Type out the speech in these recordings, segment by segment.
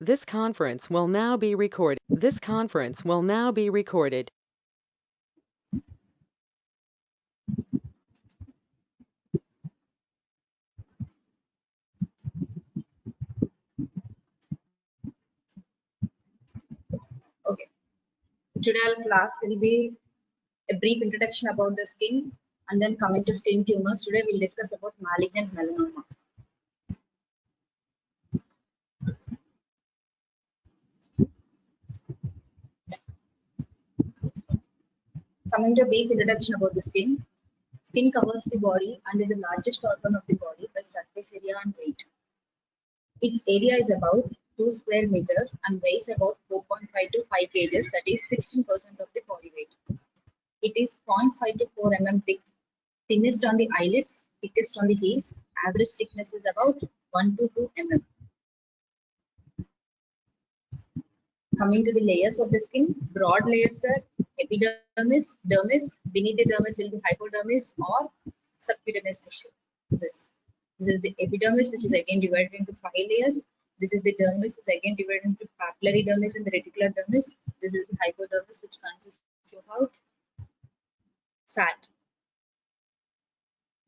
This conference will now be recorded. This conference will now be recorded. Okay, today our class will be a brief introduction about the skin and then coming to skin tumors. Today we'll discuss about malignant melanoma. Coming to a brief introduction about the skin. Skin covers the body and is the largest organ of the body by surface area and weight. Its area is about 2 square meters and weighs about 4.5 to 5 kgs, that is 16% of the body weight. It is 0.5 to 4 mm thick, thinnest on the eyelids, thickest on the heels. Average thickness is about 1 to 2 mm. Coming to the layers of the skin, broad layers are epidermis, dermis. Beneath the dermis will be hypodermis or subcutaneous tissue. This is the epidermis, which is again divided into 5 layers. This is the dermis, is again divided into papillary dermis and the reticular dermis. This is the hypodermis, which consists of fat.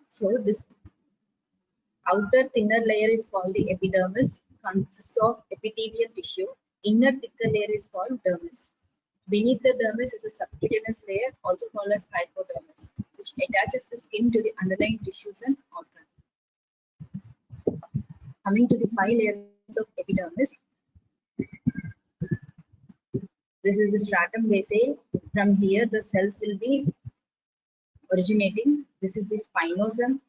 So this outer thinner layer is called the epidermis, consists of epithelial tissue. Inner thicker layer is called dermis. Beneath the dermis is a subcutaneous layer, also called as hypodermis, which attaches the skin to the underlying tissues and organs. Coming to the 5 layers of epidermis, this is the stratum basale. From here, the cells will be originating. This is the spinosum,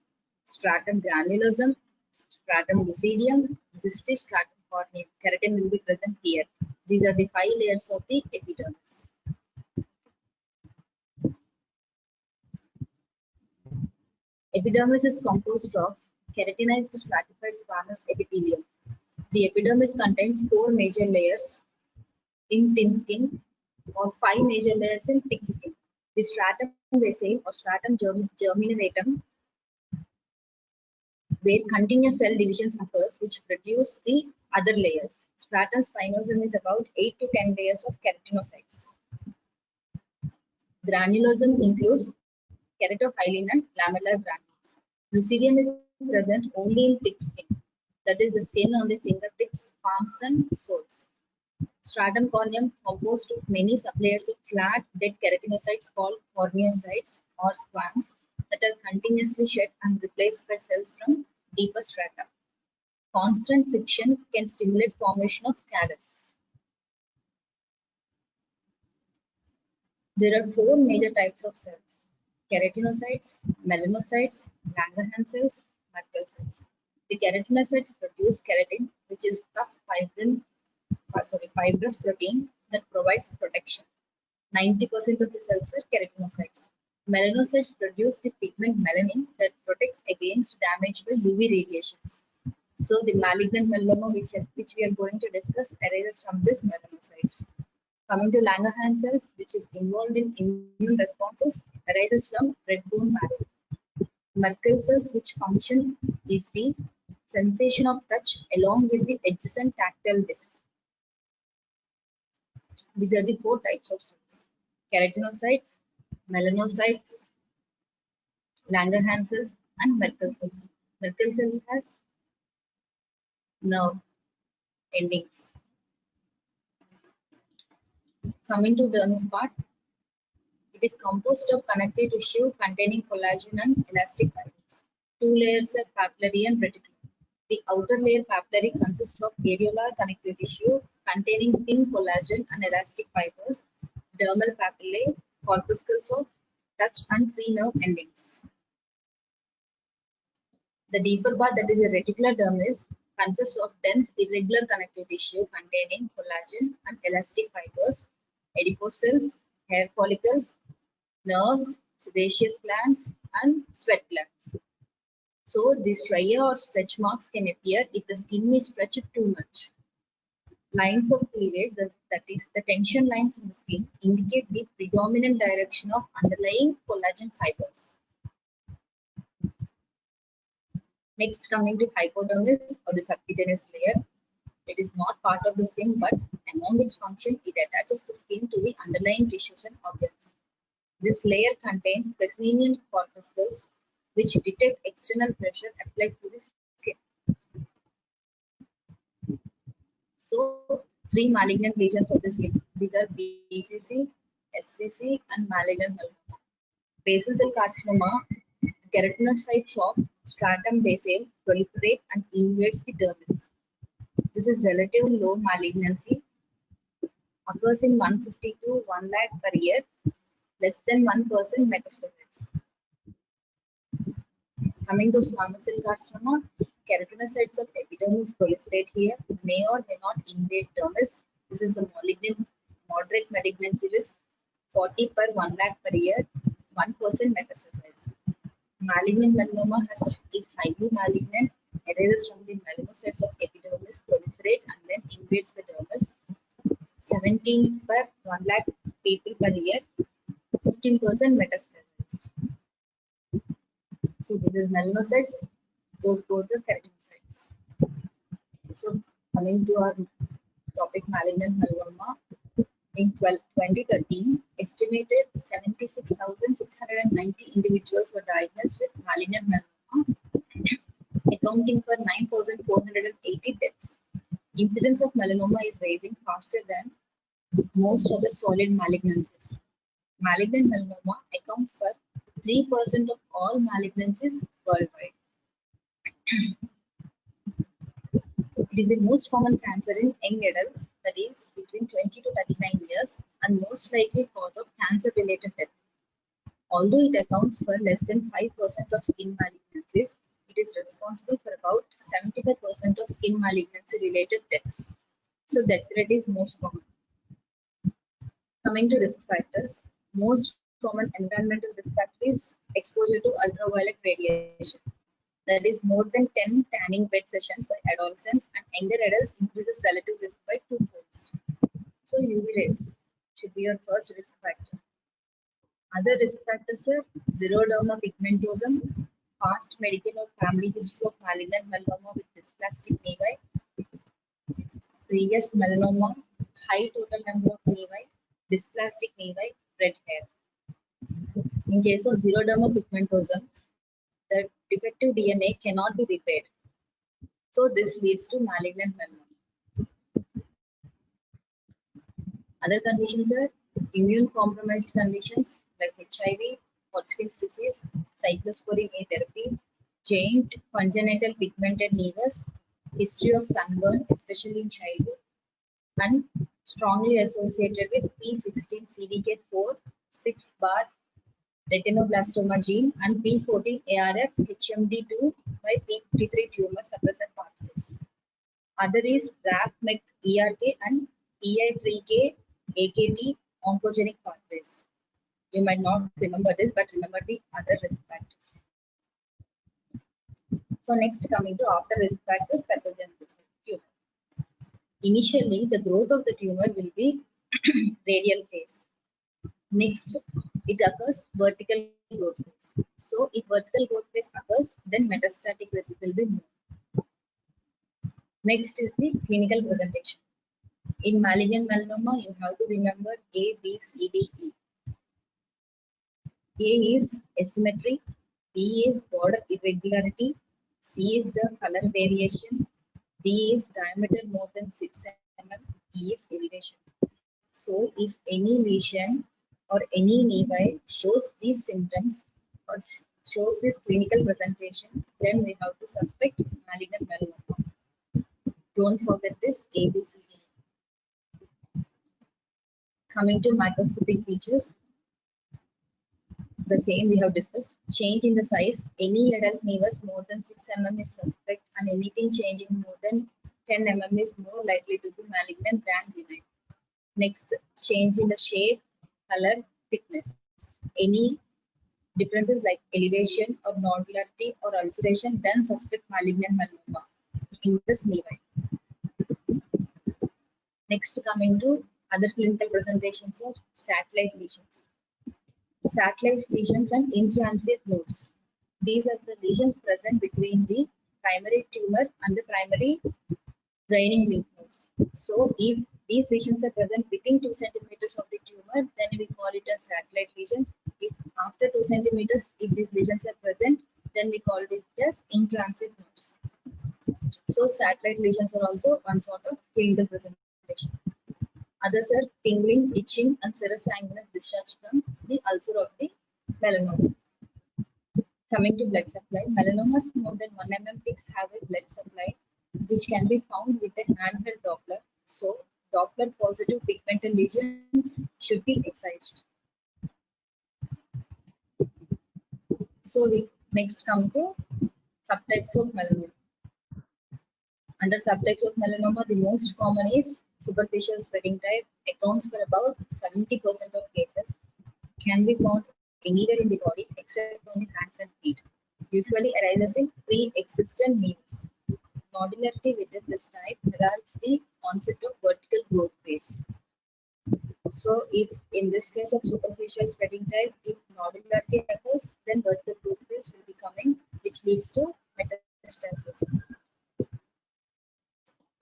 stratum granulosum, stratum lucidium. This is the stratum corneum. Keratin will be present here. These are the 5 layers of the epidermis. Epidermis is composed of keratinized stratified squamous epithelium. The epidermis contains 4 major layers in thin skin or 5 major layers in thick skin. The stratum basale or stratum germinatum, where continuous cell divisions occurs, which produce the other layers. Stratum spinosum is about 8 to 10 layers of keratinocytes. Granulosum includes keratohyalin and lamellar granules. Lucidium is present only in thick skin, that is the skin on the fingertips, palms and soles. Stratum corneum composed of many sublayers of flat dead keratinocytes called corneocytes or squams that are continuously shed and replaced by cells from deeper strata. Constant friction can stimulate formation of callus. There are 4 major types of cells: keratinocytes, melanocytes, Langerhans cells, Merkel cells. The keratinocytes produce keratin, which is tough fibrous protein that provides protection. 90% of the cells are keratinocytes. Melanocytes produce the pigment melanin that protects against damage by UV radiations. So the malignant melanoma, which we are going to discuss, arises from these melanocytes. Coming to Langerhans cells, which is involved in immune responses, arises from red bone marrow. Merkel cells, which function is the sensation of touch along with the adjacent tactile discs. These are the 4 types of cells: keratinocytes, melanocytes, Langerhans cells, and Merkel cells. Merkel cells has nerve endings. Coming to dermis part, it is composed of connective tissue containing collagen and elastic fibers. 2 layers are papillary and reticular. The outer layer, papillary, consists of areolar connective tissue containing thin collagen and elastic fibers, dermal papillae, corpuscles of touch and free nerve endings. The deeper part, that is a reticular dermis, consists of dense irregular connective tissue containing collagen and elastic fibers, adipose cells, hair follicles, nerves, sebaceous glands, and sweat glands. So these striae or stretch marks can appear if the skin is stretched too much. Lines of cleavage, that is the tension lines in the skin, indicate the predominant direction of underlying collagen fibers. Next, coming to hypodermis or the subcutaneous layer, it is not part of the skin, but among its function, it attaches the skin to the underlying tissues and organs. This layer contains presenient corpuscles which detect external pressure applied to the skin. So, three malignant lesions of the skin. These are BCC, SCC, and malignant melanoma. Basal cell carcinoma, keratinocytes of stratum basale proliferate and invades the dermis. This is relatively low malignancy, occurs in 150 to 1 lakh per year, less than 1% metastasis. Coming to squamous cell carcinoma, keratinocytes of epidermis proliferate here, may or may not invade dermis. This is the moderate malignancy risk, 40 per 1 lakh per year, 1% metastasis. Malignant melanoma is highly malignant, arises from the melanocytes of epidermis proliferate and then invades the dermis. 17 per 1 lakh people per year, 15% metastasis. So this is melanocytes, those both are keratinocytes. So coming to our topic, malignant melanoma. In 2013, estimated 76,690 individuals were diagnosed with malignant melanoma, accounting for 9,480 deaths. Incidence of melanoma is rising faster than most other solid malignancies. Malignant melanoma accounts for 3% of all malignancies worldwide. It is the most common cancer in young adults, that is between 20 to 39 years, and most likely cause of cancer-related death. Although it accounts for less than 5% of skin malignancies, it is responsible for about 75% of skin malignancy-related deaths. So death rate is most common. Coming to risk factors, most common environmental risk factor is exposure to ultraviolet radiation. That is more than 10 tanning bed sessions by adolescents, and younger adults increases relative risk by 2 folds. So UV rays should be your first risk factor. Other risk factors are xeroderma pigmentosum, past medical or family history of malignant melanoma with dysplastic nevi, previous melanoma, high total number of nevi, dysplastic nevi, red hair. In case of xeroderma pigmentosum, the defective DNA cannot be repaired. So this leads to malignant melanoma. Other conditions are immune compromised conditions like HIV, Hodgkin's disease, cyclosporine A therapy, giant congenital pigmented nevus, history of sunburn, especially in childhood, and strongly associated with P16 CDK4 6 bar retinoblastoma gene and P14 ARF HMD2 by P53 tumor suppressor pathways. Other is RAF MEK ERK and PI3K AKT oncogenic pathways. You might not remember this, but remember the other risk factors. So next, coming to after risk factors, pathogenesis of tumor. Initially, the growth of the tumor will be radial phase. Next, it occurs vertical growth phase. So if vertical growth phase occurs, then metastatic risk will be more. Next is the clinical presentation. In malignant melanoma, you have to remember A, B, C, D, E. A is asymmetry, B is border irregularity, C is the color variation, D is diameter more than 6 mm, E is elevation. So if any lesion or any nevi shows these symptoms or shows this clinical presentation, then we have to suspect malignant melanoma. Don't forget this A, B, C, D. Coming to microscopic features, the same we have discussed. Change in the size. Any adult nevus more than 6 mm is suspect, and anything changing more than 10 mm is more likely to be malignant than benign. Next, change in the shape, color, thickness. Any differences like elevation or nodularity or ulceration, then suspect malignant melanoma in this nevi. Next, coming to other clinical presentations are satellite lesions. Satellite lesions and intransit nodes. These are the lesions present between the primary tumor and the primary draining lymph nodes. So if these lesions are present within 2 centimeters of the tumor, then we call it as satellite lesions. If after 2 centimeters, if these lesions are present, then we call it as in-transit nodes. So satellite lesions are also one sort of clinical presentation. Others are tingling, itching, and serous sanguinous discharge from the ulcer of the melanoma. Coming to blood supply, melanomas more than 1 mm thick have a blood supply which can be found with a handheld Doppler. So, Doppler positive pigmental lesions should be excised. So, we next come to subtypes of melanoma. Under subtypes of melanoma, the most common is superficial spreading type, accounts for about 70% of cases, can be found anywhere in the body except on the hands and feet. Usually arises in pre-existent needs. Nodularity within this type heralds the onset of vertical growth phase. So, if in this case of superficial spreading type, if nodularity occurs, then vertical growth phase will be coming, which leads to metastasis.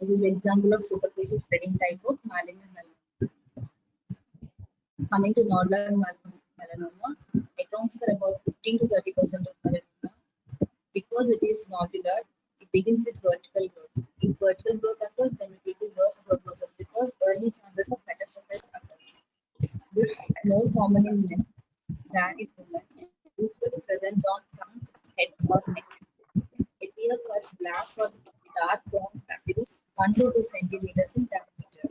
This is example of superficial spreading type of malignant melanoma. Coming to nodular melanoma, accounts for about 15 to 30% of melanoma. Because it is nodular, it begins with vertical growth. If vertical growth occurs, then it will be worse prognosis because early chances of metastasis occurs. This is more common in men than in women. Usually present on trunk, head, or neck. Appears as black or dark brown papules 1 to 2 centimeters in diameter.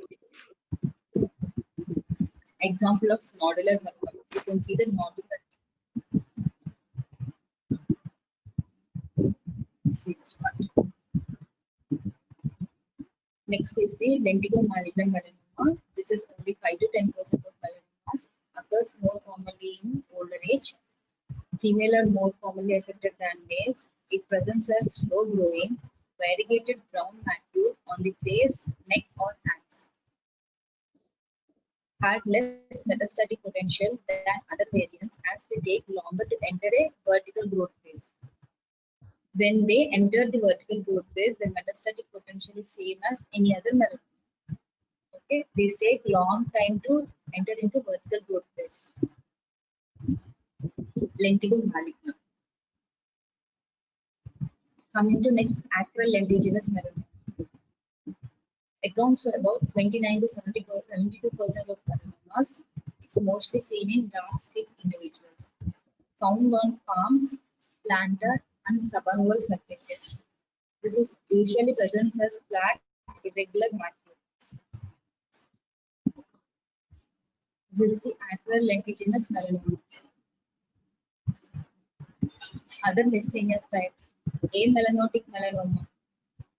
Example of nodular melanoma. You can see the nodular. See this part. Next is the lentigo malignant melanoma. This is only 5 to 10% of melanomas. Occurs more commonly in older age. Female are more commonly affected than males. It presents as slow growing, variegated brown macule on the face, neck, or hands. Had less metastatic potential than other variants as they take longer to enter a vertical growth phase. When they enter the vertical growth phase, the metastatic potential is same as any other melanoma. Okay, these take long time to enter into vertical growth phase. Lentigo malignum. Coming to next, acral lentiginous melanoma. Accounts for about 29 to 72% of melanomas. It's mostly seen in dark-skinned individuals. Found on palms, plantar, and subungual surfaces. This is usually present as flat, irregular macule. This is the acral lentiginous melanoma. Other miscellaneous types. Amelanotic melanoma.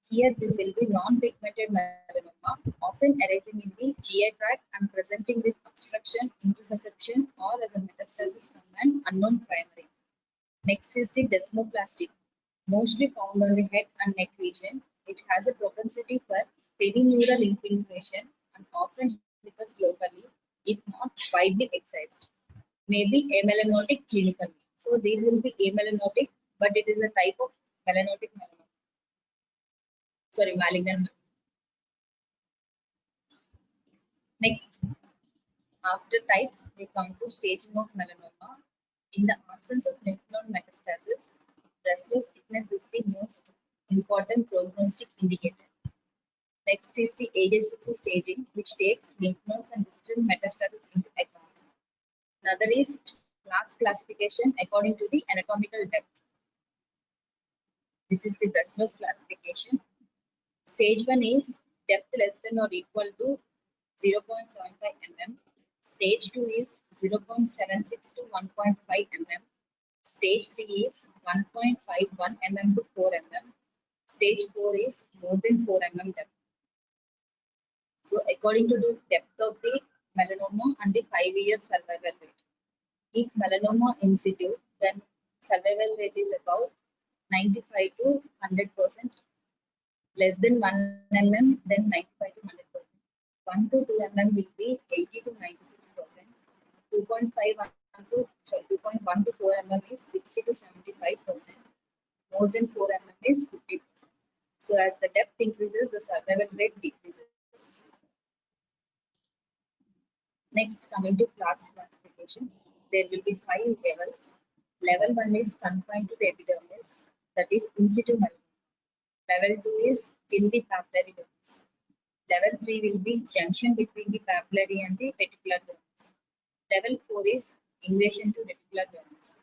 Here this will be non-pigmented melanoma, often arising in the GI tract and presenting with obstruction, intussusception, or as a metastasis from an unknown primary. Next is the desmoplastic, mostly found on the head and neck region. It has a propensity for perineural infiltration and often occurs locally, if not widely excised. Maybe amelanotic clinically. So these will be amelanotic, but it is a type of melanotic melanoma. Sorry, malignant. Next, after types, we come to staging of melanoma. In the absence of lymph node metastasis, BRESLOW thickness is the most important prognostic indicator. Next is the AJCC staging, which takes lymph nodes and distant metastasis into account. Another is Clark's classification according to the anatomical depth. This is the BRESLOW's classification. Stage 1 is depth less than or equal to 0.75 mm. Stage 2 is 0.76 to 1.5 mm. Stage 3 is 1.51 mm to 4 mm. Stage 4 is more than 4 mm depth. So according to the depth of the melanoma and the 5-year survival rate. If melanoma in situ, then survival rate is about 95 to 100%. Less than 1 mm, then 95 to 100%. 1 to 2 mm will be 80 to 96%. 2.1 to 4 mm is 60 to 75%. More than 4 mm is 50%. So as the depth increases, the survival rate decreases. Next, coming to class classification, there will be 5 levels. Level 1 is confined to the epidermis, that is in situ melanoma. Level 2 is till the papillary dermis. Level 3 will be junction between the papillary and the reticular dermis. Level 4 is invasion to reticular dermis.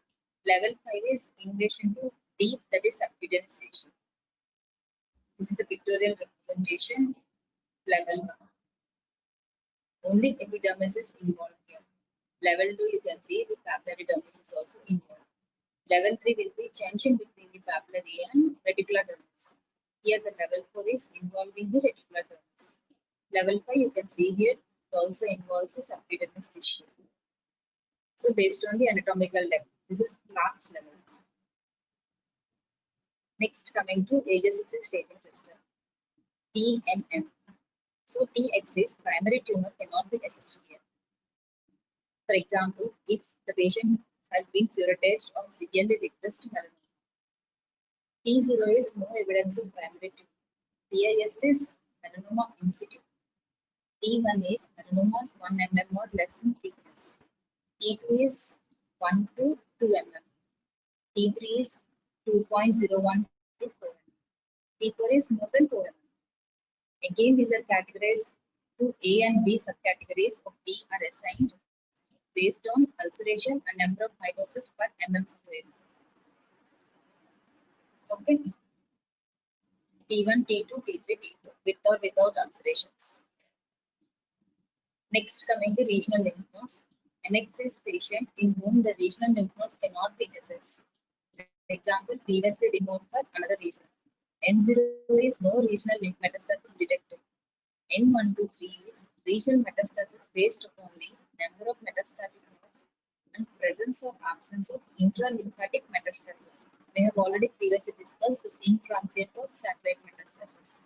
Level 5 is invasion to deep, that is subcutaneous tissue. This is the pictorial representation. Level 1. Only epidermis is involved here. Level 2, you can see the papillary dermis is also involved. Level 3 will be junction between the papillary and reticular dermis. Here the level 4 is involving the reticular dermis. Level 5, you can see here, it also involves the subcutaneous tissue. So based on the anatomical depth, this is class levels. Next, coming to AJCC staging system, T and M. So T exists, primary tumor cannot be assessed here. For example, if the patient has been curetaged or severely regressed melanoma. T0 is no evidence of primary tumor. TIS is melanoma in situ. T1 is melanomas 1 mm or less in thickness. T2 is 1 to 2 mm. T3 is 2.01 to 4 mm. T4 is more than 4 mm. Again, these are categorized to A and B subcategories of T are assigned based on ulceration and number of mitosis per mm square. Okay. T1, T2, T3, T4 with or without ulcerations. Next, coming to regional lymph nodes. NX is patient in whom the regional lymph nodes cannot be assessed. For example, previously removed for another reason. N0 is no regional lymph metastasis detected. N123 is regional metastasis based upon the number of metastatic nodes and presence or absence of intralymphatic metastasis. We have already previously discussed this intransient or satellite metastasis.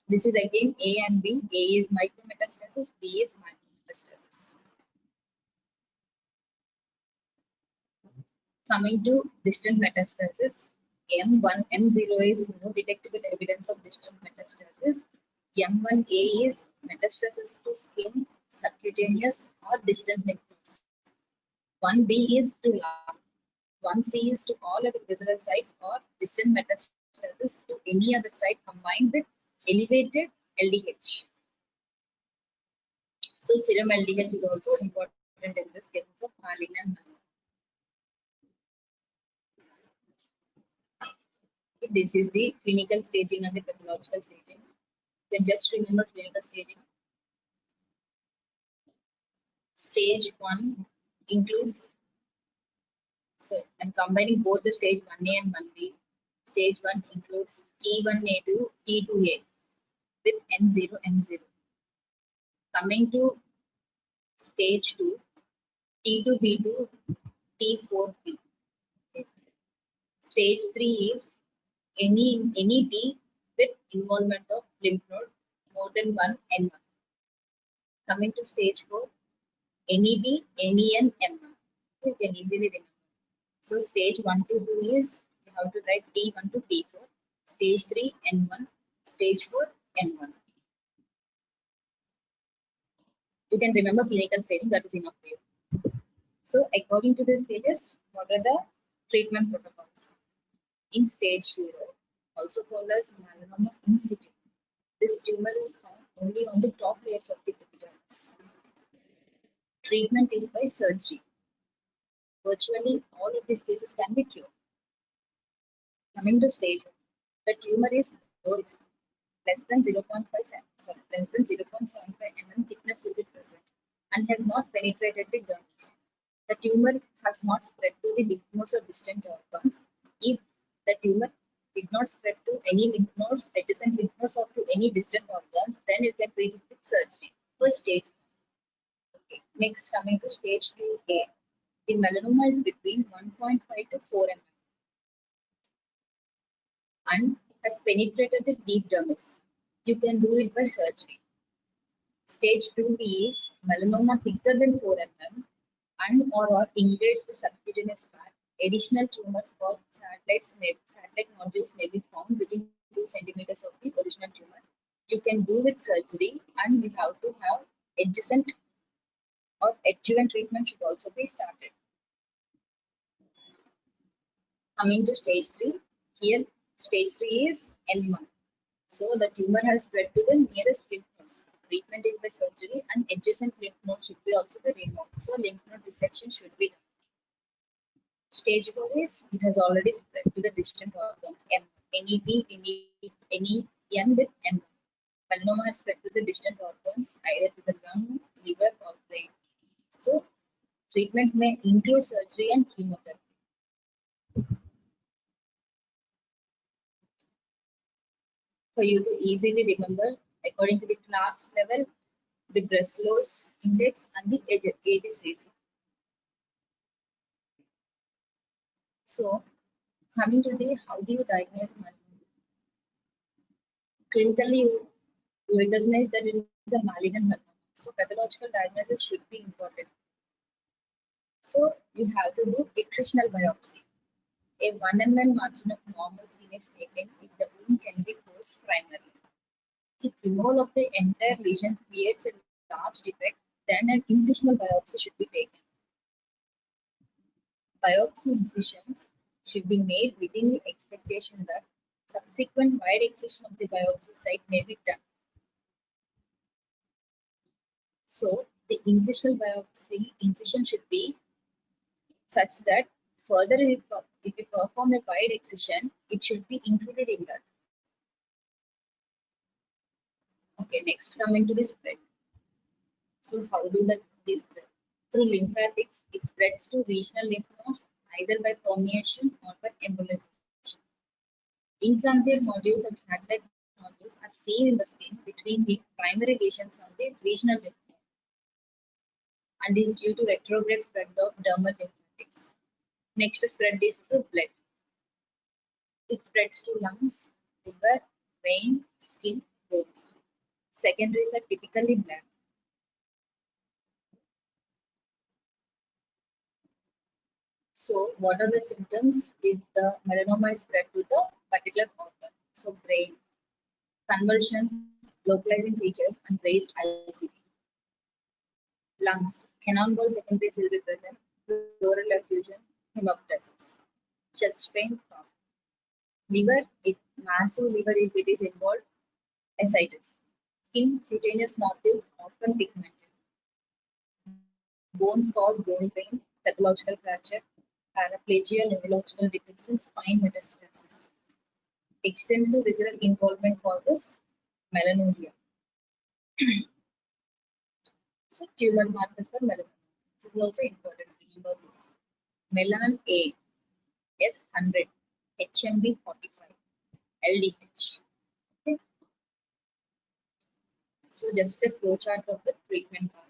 This is again A and B. A is micrometastasis, B is macrometastasis. Coming to distant metastasis, M1, M0 is no detectable evidence of distant metastasis. M1A is metastasis to skin, subcutaneous or distant lymph nodes. 1B is to lung. 1C is to all other visceral sites or distant metastasis to any other site combined with elevated LDH. So serum LDH is also important in this case of malignant melanoma. This is the clinical staging and the pathological staging. You can just remember clinical staging. Stage 1 includes, so I'm combining both the stage 1A and 1B. Stage 1 includes T1A to T2A with N0, M0. Coming to stage 2, T2B to T4B. Stage 3 is any T with involvement of lymph node more than one N1. Coming to stage 4, any D, any N, M1. You can easily remember. So stage 1 to 2 is, you have to write T1 to T4. Stage 3, N1. Stage 4, N1. You can remember clinical staging, that is enough for you. So according to the stages, what are the treatment protocols? In stage 0, also called as melanoma in situ, this tumor is found only on the top layers of the epidermis. Treatment is by surgery. Virtually all of these cases can be cured. Coming to stage 1, the tumor is low risk. Less than 0.75 mm thickness will be present and has not penetrated the dermis. The tumor has not spread to the lymph nodes or distant organs. If the tumor did not spread to any lymph nodes, adjacent lymph nodes, or to any distant organs, then you can treat it with surgery for stage 1. Okay. Next, coming to stage 2A, the melanoma is between 1.5 to 4 mm and has penetrated the deep dermis. You can do it by surgery. Stage 2B is melanoma thicker than 4 mm and or invades the subcutaneous fat. Additional tumors called satellite nodules may be found within 2 centimeters of the original tumor. you can do with surgery, and we have to have adjacent or adjuvant treatment should also be started. Coming to stage 3, here stage 3 is N1. So the tumor has spread to the nearest lymph nodes. Treatment is by surgery, and adjacent lymph nodes should be also be removed. So lymph node dissection should be done. Stage 4 is it has already spread to the distant organs. Any N with M. Melanoma has spread to the distant organs, either to the lung, liver, or brain. So treatment may include surgery and chemotherapy. For you to easily remember, according to the Clark's level, the BRESLOW's index, and the AJCC. So, coming to the how do you diagnose melanoma? Clinically, you recognize that it is a malignant melanoma. So, pathological diagnosis should be important. So, you have to do excisional biopsy. A 1 mm margin of normal skin is taken if the wound can be closed primarily. If removal of the entire lesion creates a large defect, then an incisional biopsy should be taken. Biopsy incisions should be made within the expectation that subsequent wide excision of the biopsy site may be done. So, the incisional biopsy incision should be such that further if we perform a wide excision, it should be included in that. Okay, next coming to the spread. So, how do that be spread? Through lymphatics, it spreads to regional lymph nodes either by permeation or by embolization. Intransient nodules and satellite nodules are seen in the skin between the primary lesions on the regional lymph node and is due to retrograde spread of dermal lymphatics. Next spread is through blood. It spreads to lungs, liver, brain, skin, bones. Secondaries are typically black. So, what are the symptoms if the melanoma is spread to the particular organ? So, brain, convulsions, localizing features, and raised ICD. Lungs, cannonball secondaries will be present, pleural effusion, hemoptysis. Chest pain, cough. Liver, massive liver if it is involved, ascites. Skin, cutaneous nodules, often pigmented. Bones cause bone pain, pathological fracture, paraplegia, neurological defects, and spine metastasis. Extensive visceral involvement causes melanoria. So, tumor markers for melanoma. This is also important. Remember this. Melan A, S100, HMB 45, LDH. Okay. So, just a flowchart of the treatment part.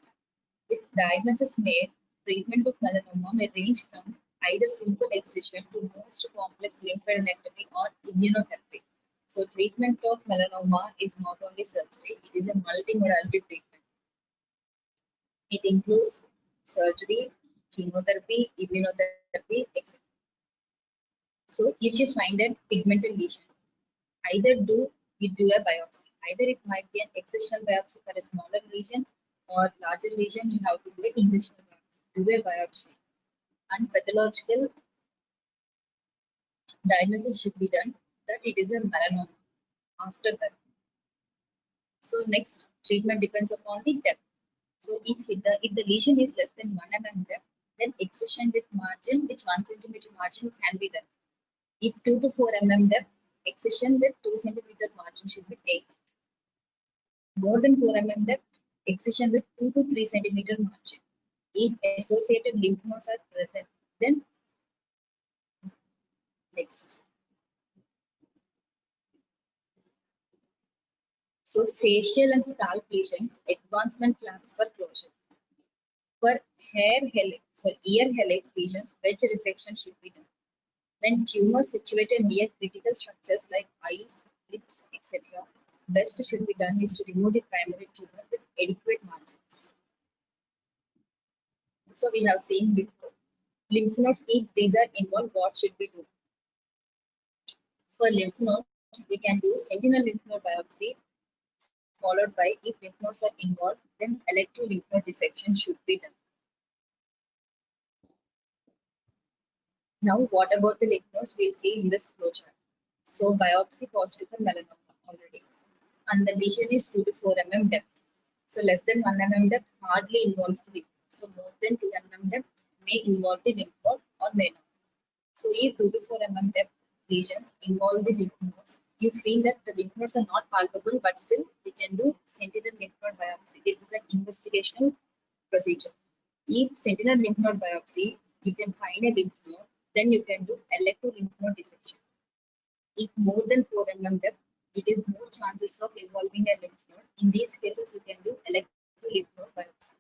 With diagnosis made, treatment of melanoma may range from either simple excision to most complex lymphadenectomy or immunotherapy. So, treatment of melanoma is not only surgery, it is a multimodality treatment. It includes surgery, chemotherapy, immunotherapy, etc. So, if you find a pigmented lesion, either you do a biopsy. Either it might be an excisional biopsy for a smaller lesion or larger lesion, you have to do an incisional biopsy. Do a biopsy. And pathological diagnosis should be done that it is a melanoma after that. So next treatment depends upon the depth. So if the lesion is less than 1 mm depth, then excision with margin, which 1 centimeter margin can be done. If 2 to 4 mm depth, excision with 2 centimeter margin should be taken. More than 4 mm depth, excision with 2 to 3 centimeter margin. If associated lymph nodes are present, then next. So facial and scalp lesions, advancement flaps for closure. For ear helix lesions, wedge resection should be done. When tumors situated near critical structures like eyes, lips, etc., best should be done is to remove the primary tumor with adequate margins. So we have seen before. Lymph nodes, if these are involved, what should we do? For lymph nodes, we can do sentinel lymph node biopsy, followed by if lymph nodes are involved, then elective lymph node dissection should be done. Now, what about the lymph nodes? We'll see in this flowchart. So, biopsy positive for melanoma already, and the lesion is 2 to 4 mm depth. So, less than 1 mm depth hardly involves the lymph node. So, more than 2 mm depth may involve the lymph node or may not. So, if 2 to 4 mm depth lesions involve the lymph nodes, you feel that the lymph nodes are not palpable, but still we can do sentinel lymph node biopsy. This is an investigational procedure. If sentinel lymph node biopsy, you can find a lymph node, then you can do elective lymph node dissection. If more than 4 mm depth, it is more chances of involving a lymph node. In these cases, you can do elective lymph node biopsy.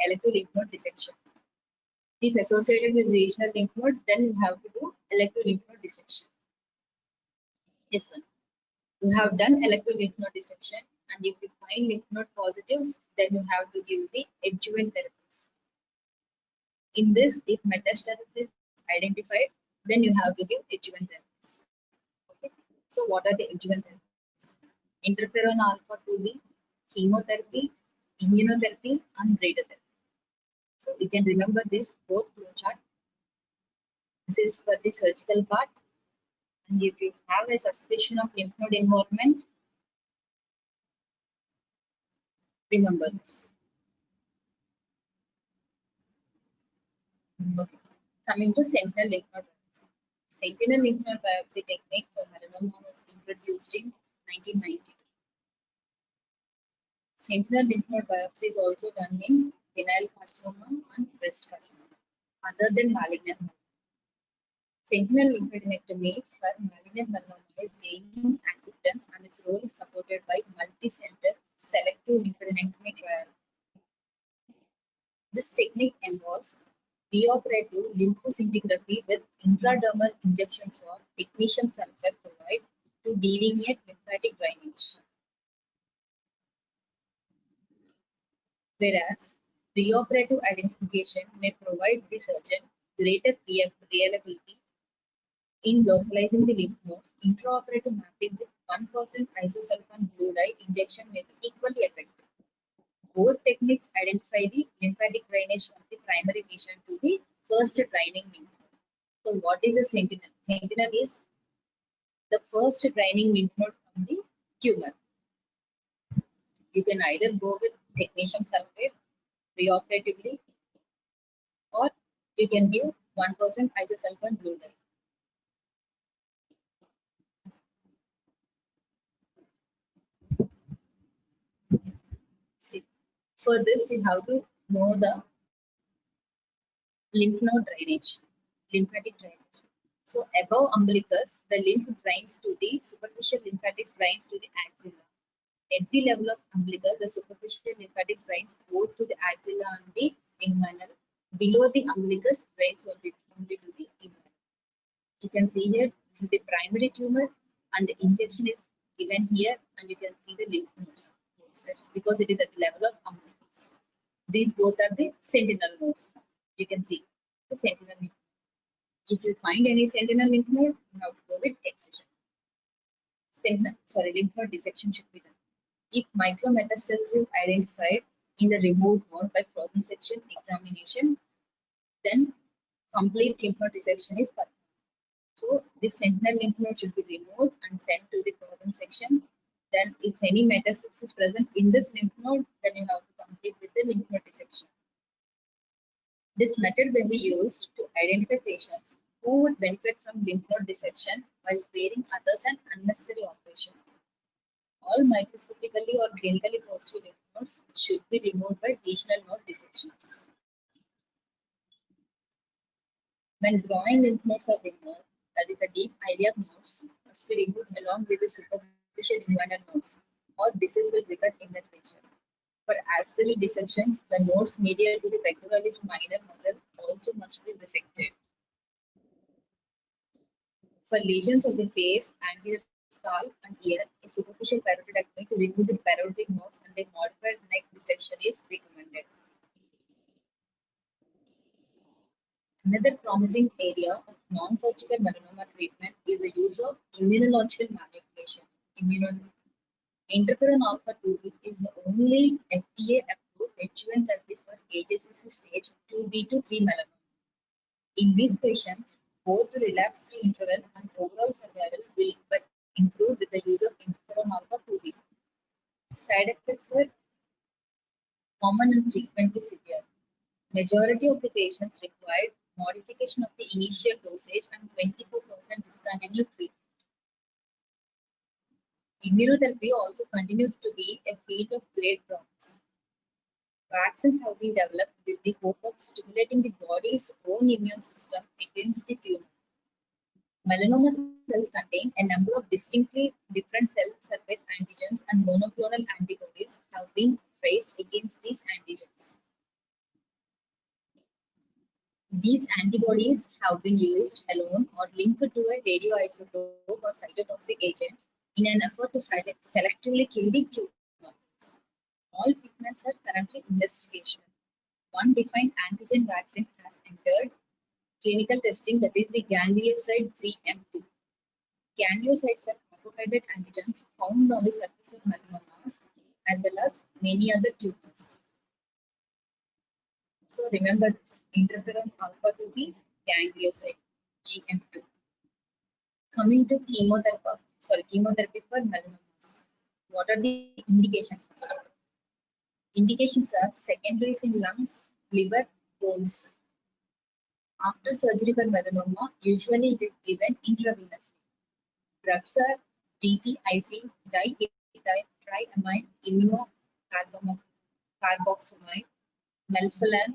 Elective lymph node dissection. If associated with regional lymph nodes, then you have to do elective lymph node dissection. This one. You have done elective lymph node dissection, and if you find lymph node positives, then you have to give the adjuvant therapies. In this, if metastasis is identified, then you have to give adjuvant therapies. Okay. So, what are the adjuvant therapies? Interferon alpha 2b, chemotherapy, immunotherapy, and radiotherapy. So, you can remember this both flowchart. This is for the surgical part. And if you have a suspicion of lymph node involvement, remember this. Okay. Coming to sentinel lymph node biopsy. Sentinel lymph node biopsy technique for melanoma was introduced in 1992. Sentinel lymph node biopsy is also done in penile carcinoma and breast carcinoma, other than malignant melanoma. Sentinel lymphadenectomy for malignant melanoma is gaining acceptance, and its role is supported by multi-center selective lymphadenectomy trial. This technique involves preoperative lymphoscintigraphy with intradermal injections of technetium sulfate chloride to delineate lymphatic drainage. Whereas preoperative identification may provide the surgeon greater reliability in localizing the lymph nodes, intraoperative mapping with 1% isosulfan blue dye injection may be equally effective. Both techniques identify the lymphatic drainage from the primary lesion to the first draining lymph node. So, what is a sentinel? Sentinel is the first draining lymph node from the tumor. You can either go with technetium sulfate preoperatively, or you can give 1% isosulfan blue dye. See, for this, you have to know the lymph node drainage, lymphatic drainage. So, above umbilicus, the lymph drains to the superficial lymphatics drains to the axilla. At the level of umbilicus, the superficial lymphatics drains both to the axilla and the inguinal. Below the umbilicus, drains only to the inguinal. You can see here, this is the primary tumor, and the injection is given here, and you can see the lymph nodes because it is at the level of umbilicus. These both are the sentinel nodes. You can see the sentinel lymph node. If you find any sentinel lymph node, you have to go with excision. Lymph node dissection should be done. If micrometastasis is identified in the removed node by frozen section examination, then complete lymph node dissection is performed. So, this sentinel lymph node should be removed and sent to the frozen section. Then, if any metastasis is present in this lymph node, then you have to complete with the lymph node dissection. This method will be used to identify patients who would benefit from lymph node dissection while sparing others an unnecessary operation. All microscopically or clinically positive lymph nodes should be removed by regional node dissections. When drawing lymph nodes are removed, that is the deep iliac nodes must be removed along with the superficial inguinal nodes, or disease will recur in that region. For axillary dissections, the nodes medial to the pectoralis minor muscle also must be resected. For lesions of the face, anterior scalp, and ear, a superficial parotidectomy to remove the parotid nodes and a modified neck dissection is recommended. Another promising area of non-surgical melanoma treatment is the use of immunological manipulation. Immunotherapy. Interferon alpha 2B is the only FDA-approved adjuvant therapy for AJCC stage 2B to 3 melanoma. In these patients, both the relapse-free interval and overall survival will but improve with the use of interferon alpha 2B. Side effects were common and frequently severe. Majority of the patients required modification of the initial dosage and 24% discontinued treatment. Immunotherapy also continues to be a field of great promise. Vaccines have been developed with the hope of stimulating the body's own immune system against the tumor. Melanoma cells contain a number of distinctly different cell surface antigens, and monoclonal antibodies have been traced against these antigens. These antibodies have been used alone or linked to a radioisotope or cytotoxic agent in an effort to selectively kill the tumor cells. All treatments are currently investigational. One defined antigen vaccine has entered clinical testing, that is the ganglioside GM2. Gangliosides are carbohydrate antigens found on the surface of melanomas as well as many other tumors. So remember this, interferon alpha 2B, ganglioside GM2. Coming to chemotherapy for melanomas. What are the indications first? Indications are secondaries in lungs, liver, bones. After surgery for melanoma, usually it is given intravenously. Drugs are DTIC, diethyl triamine immunocarboxamide, melphalan,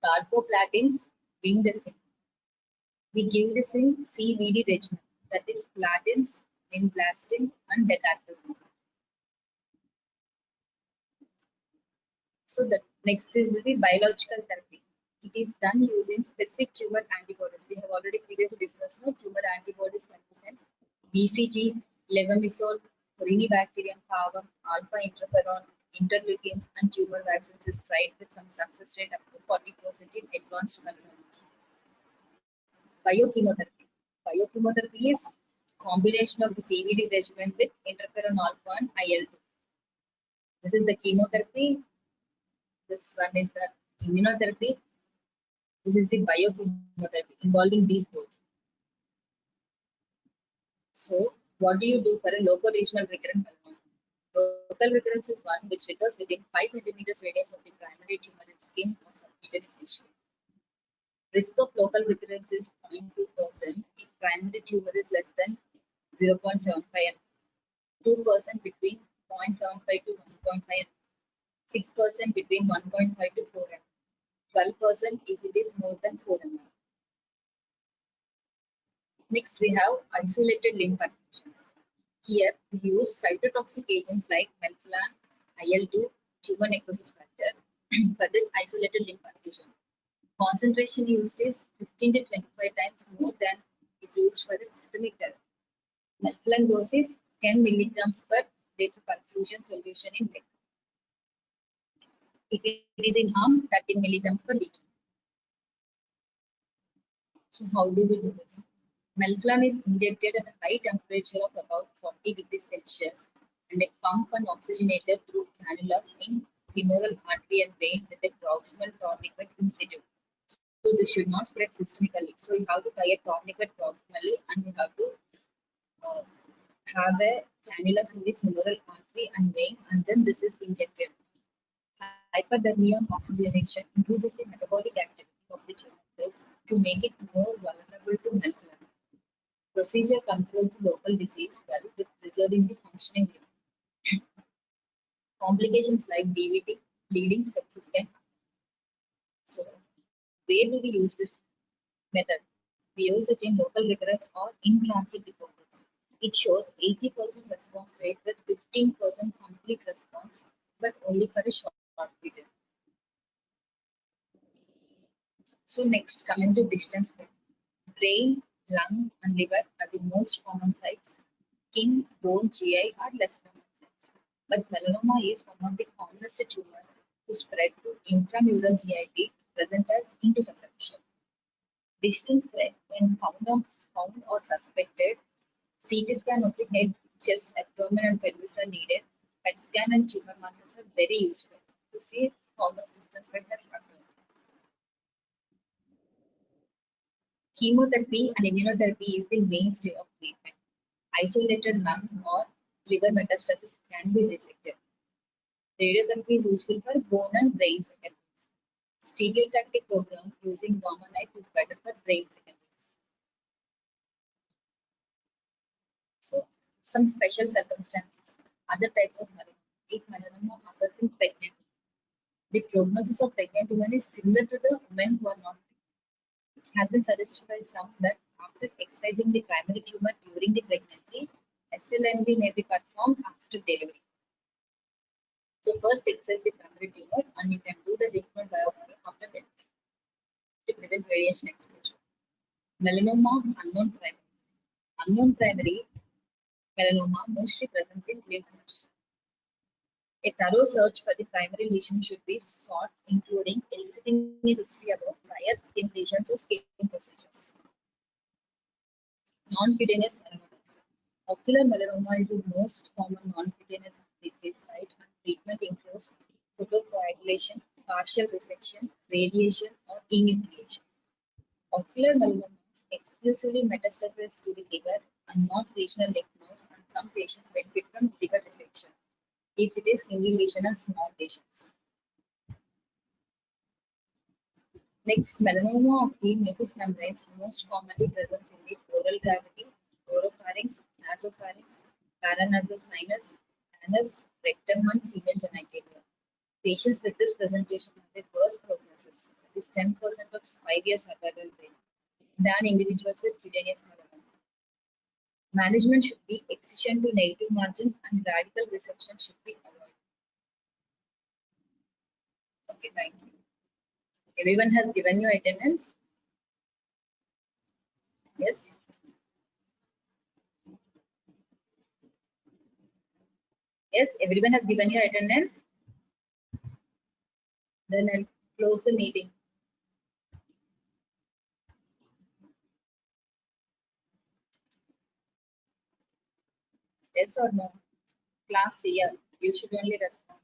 carboplatins, vindesin. We give this in CVD regimen, that is platins, vinblastine, and dacarbazine. So the next is the biological therapy. It is done using specific tumor antibodies. We have already previously discussed tumor antibodies can present BCG, levamisole, Corynebacterium parvum, alpha interferon, interleukins, and tumor vaccines is tried with some success rate up to 40% in advanced melanomas. Biochemotherapy. Biochemotherapy is combination of the CVD regimen with interferon alpha and IL-2. This is the chemotherapy. This one is the immunotherapy. This is the biochemotherapy involving these both. So, what do you do for a local regional recurrent melanoma? Local recurrence is one which recurs within 5 centimeters radius of the primary tumor in skin or subcutaneous tissue. Risk of local recurrence is 0.2% if primary tumor is less than 0.75 m, 2% between 0.75 to 1.5 m, 6% between 1.5 to 4 m, 12% if it is more than 4 mm. Next, we have isolated limb perfusions. Here, we use cytotoxic agents like melphalan, IL-2, tumor necrosis factor for this isolated limb perfusion. Concentration used is 15 to 25 times more than is used for the systemic therapy. Melphalan dose is 10 milligrams per liter perfusion solution in leg. If it is in arm, 13 milligrams per liter. So how do we do this? Melphalan is injected at a high temperature of about 40 degrees Celsius and a pump and oxygenated through cannulas in femoral artery and vein with a proximal tourniquet in situ. So this should not spread systemically. So you have to tie a tourniquet proximally and you have to have a cannulus in the femoral artery and vein, and then this is injected. Hyperthermia and oxygenation increases the metabolic activity of the tumor cells to make it more vulnerable to melphalan. Procedure controls the local disease well with preserving the functioning limb. Complications like DVT, bleeding, sepsis can happen. So, where do we use this method? We use it in local recurrence or in transit deposits. It shows 80% response rate with 15% complete response, but only for a short period. So next, coming to distance spread. Brain, lung, and liver are the most common sites. Skin, bone, GI are less common sites. But melanoma is one of the commonest tumors to spread to intramural GIT, present as intussusception. Distance spread, when found or suspected, CT scan of the head, chest, abdomen, and pelvis are needed. PET scan and tumor markers are very useful to see how much distance spread has occurred. Chemotherapy and immunotherapy is the mainstay of treatment. Isolated lung or liver metastasis can be resected. Radiotherapy is useful for bone and brain secondaries. Stereotactic program using gamma knife is better for brain secondaries. So, some special circumstances. Other types of melanoma. If melanoma occurs in pregnant, the prognosis of pregnant women is similar to the women who are not. It has been suggested by some that after excising the primary tumor during the pregnancy, SLNB may be performed after delivery. So first excise the primary tumor and you can do the lymph node biopsy after delivery to prevent radiation exposure. Melanoma unknown primary. Unknown primary melanoma mostly presents in lymph nodes. A thorough search for the primary lesion should be sought, including eliciting a history about prior skin lesions or skin procedures. Non-cutaneous melanomas. Ocular melanoma is the most common non-cutaneous disease site, and treatment includes photocoagulation, partial resection, radiation, or enucleation. Ocular melanomas exclusively metastasize to the liver and not regional lymph nodes, and some patients benefit from liver resection if it is single lesion and small lesions. Next, melanoma of the mucous membranes most commonly presents in the oral cavity, oropharynx, nasopharynx, paranasal sinus, anus, rectum, and female genitalia. Patients with this presentation have a worse prognosis, that is 10% of 5-year survival rate, than individuals with cutaneous melanoma. Management should be excision to negative margins and radical resection should be avoided. Okay, thank you. Everyone has given you attendance? Yes? Yes, everyone has given you attendance? Then I'll close the meeting. Yes or no? Class here. You should only respond.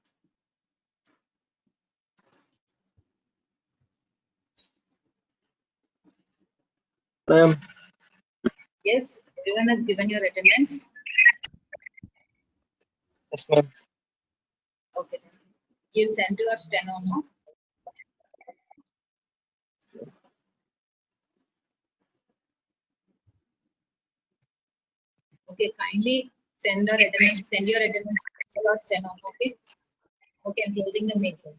Yes, everyone has given your attendance. Yes, ma'am. Okay, then. You send to your steno, no? Okay, kindly send your attendance to your steno. Okay. Okay, I'm closing the meeting.